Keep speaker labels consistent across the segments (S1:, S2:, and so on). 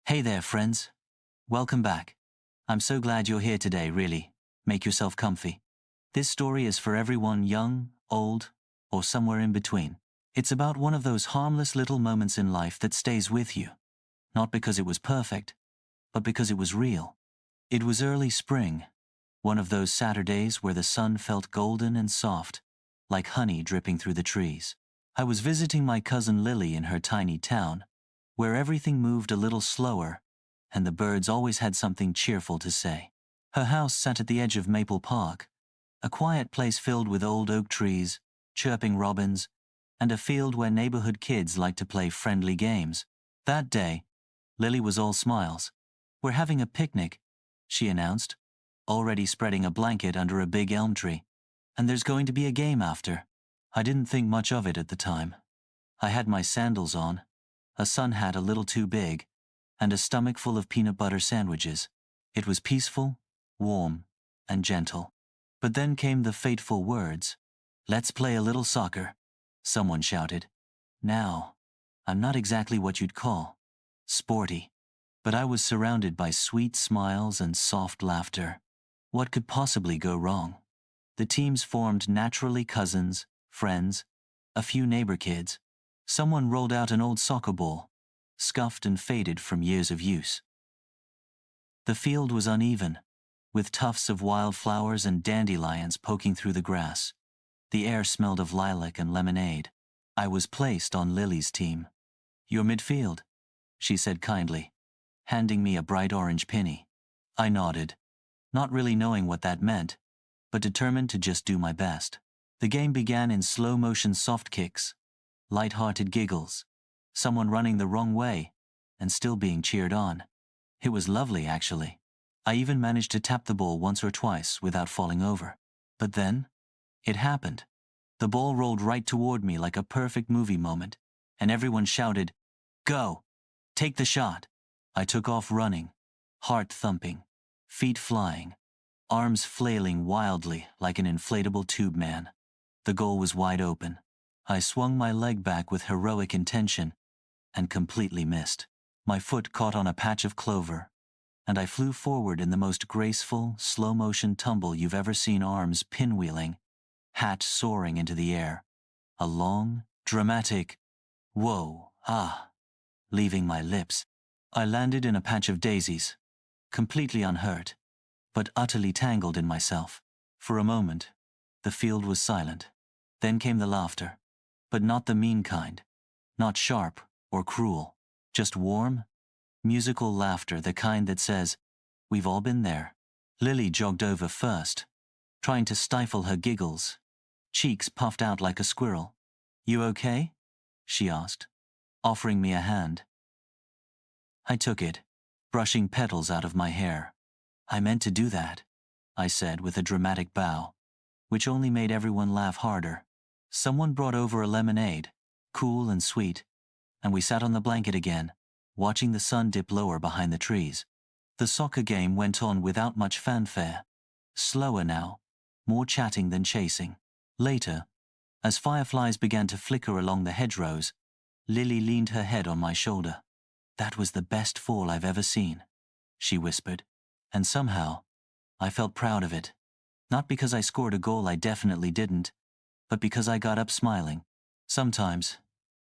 S1: Hey there, friends. Welcome back. I'm so glad you're here today, really. Make yourself comfy. This story is for everyone young, old, or somewhere in between. It's about one of those harmless little moments in life that stays with you. Not because it was perfect, but because it was real. It was early spring, one of those Saturdays where the sun felt golden and soft, like honey dripping through the trees. I was visiting my cousin Lily in her tiny town, where everything moved a little slower, and the birds always had something cheerful to say. Her house sat at the edge of Maple Park, a quiet place filled with old oak trees, chirping robins, and a field where neighborhood kids liked to play friendly games. That day, Lily was all smiles. "We're having a picnic," she announced, already spreading a blanket under a big elm tree. "And there's going to be a game after." I didn't think much of it at the time. I had my sandals on, a sun hat a little too big, and a stomach full of peanut butter sandwiches. It was peaceful, warm, and gentle. But then came the fateful words. "Let's play a little soccer," someone shouted. Now, I'm not exactly what you'd call sporty, but I was surrounded by sweet smiles and soft laughter. What could possibly go wrong? The teams formed naturally: cousins, friends, a few neighbor kids. Someone rolled out an old soccer ball, scuffed and faded from years of use. The field was uneven, with tufts of wildflowers and dandelions poking through the grass. The air smelled of lilac and lemonade. I was placed on Lily's team. "You're midfield," she said kindly, handing me a bright orange penny. I nodded, not really knowing what that meant, but determined to just do my best. The game began in slow-motion soft kicks, lighthearted giggles, someone running the wrong way, and still being cheered on. It was lovely, actually. I even managed to tap the ball once or twice without falling over. But then, it happened. The ball rolled right toward me like a perfect movie moment, and everyone shouted, "Go! Take the shot!" I took off running, heart thumping, feet flying, arms flailing wildly like an inflatable tube man. The goal was wide open. I swung my leg back with heroic intention and completely missed. My foot caught on a patch of clover, and I flew forward in the most graceful, slow-motion tumble you've ever seen, arms pinwheeling, hat soaring into the air. A long, dramatic "whoa, ah," leaving my lips. I landed in a patch of daisies, completely unhurt, but utterly tangled in myself. For a moment, the field was silent. Then came the laughter, but not the mean kind, not sharp or cruel, just warm, musical laughter, the kind that says, "We've all been there." Lily jogged over first, trying to stifle her giggles, cheeks puffed out like a squirrel. "You okay?" she asked, offering me a hand. I took it, brushing petals out of my hair. "I meant to do that," I said with a dramatic bow, which only made everyone laugh harder. Someone brought over a lemonade, cool and sweet, and we sat on the blanket again, watching the sun dip lower behind the trees. The soccer game went on without much fanfare. Slower now, more chatting than chasing. Later, as fireflies began to flicker along the hedgerows, Lily leaned her head on my shoulder. "That was the best fall I've ever seen," she whispered, and somehow, I felt proud of it. Not because I scored a goal I definitely didn't, but because I got up smiling. Sometimes,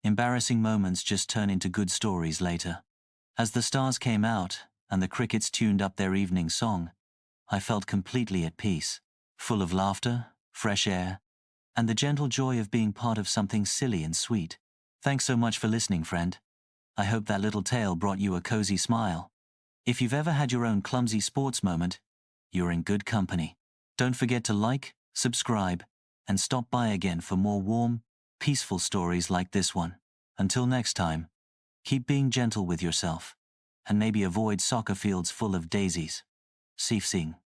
S1: embarrassing moments just turn into good stories later. As the stars came out and the crickets tuned up their evening song, I felt completely at peace, full of laughter, fresh air, and the gentle joy of being part of something silly and sweet. Thanks so much for listening, friend. I hope that little tale brought you a cozy smile. If you've ever had your own clumsy sports moment, you're in good company. Don't forget to like, subscribe, and stop by again for more warm, peaceful stories like this one. Until next time, keep being gentle with yourself, and maybe avoid soccer fields full of daisies. See you soon.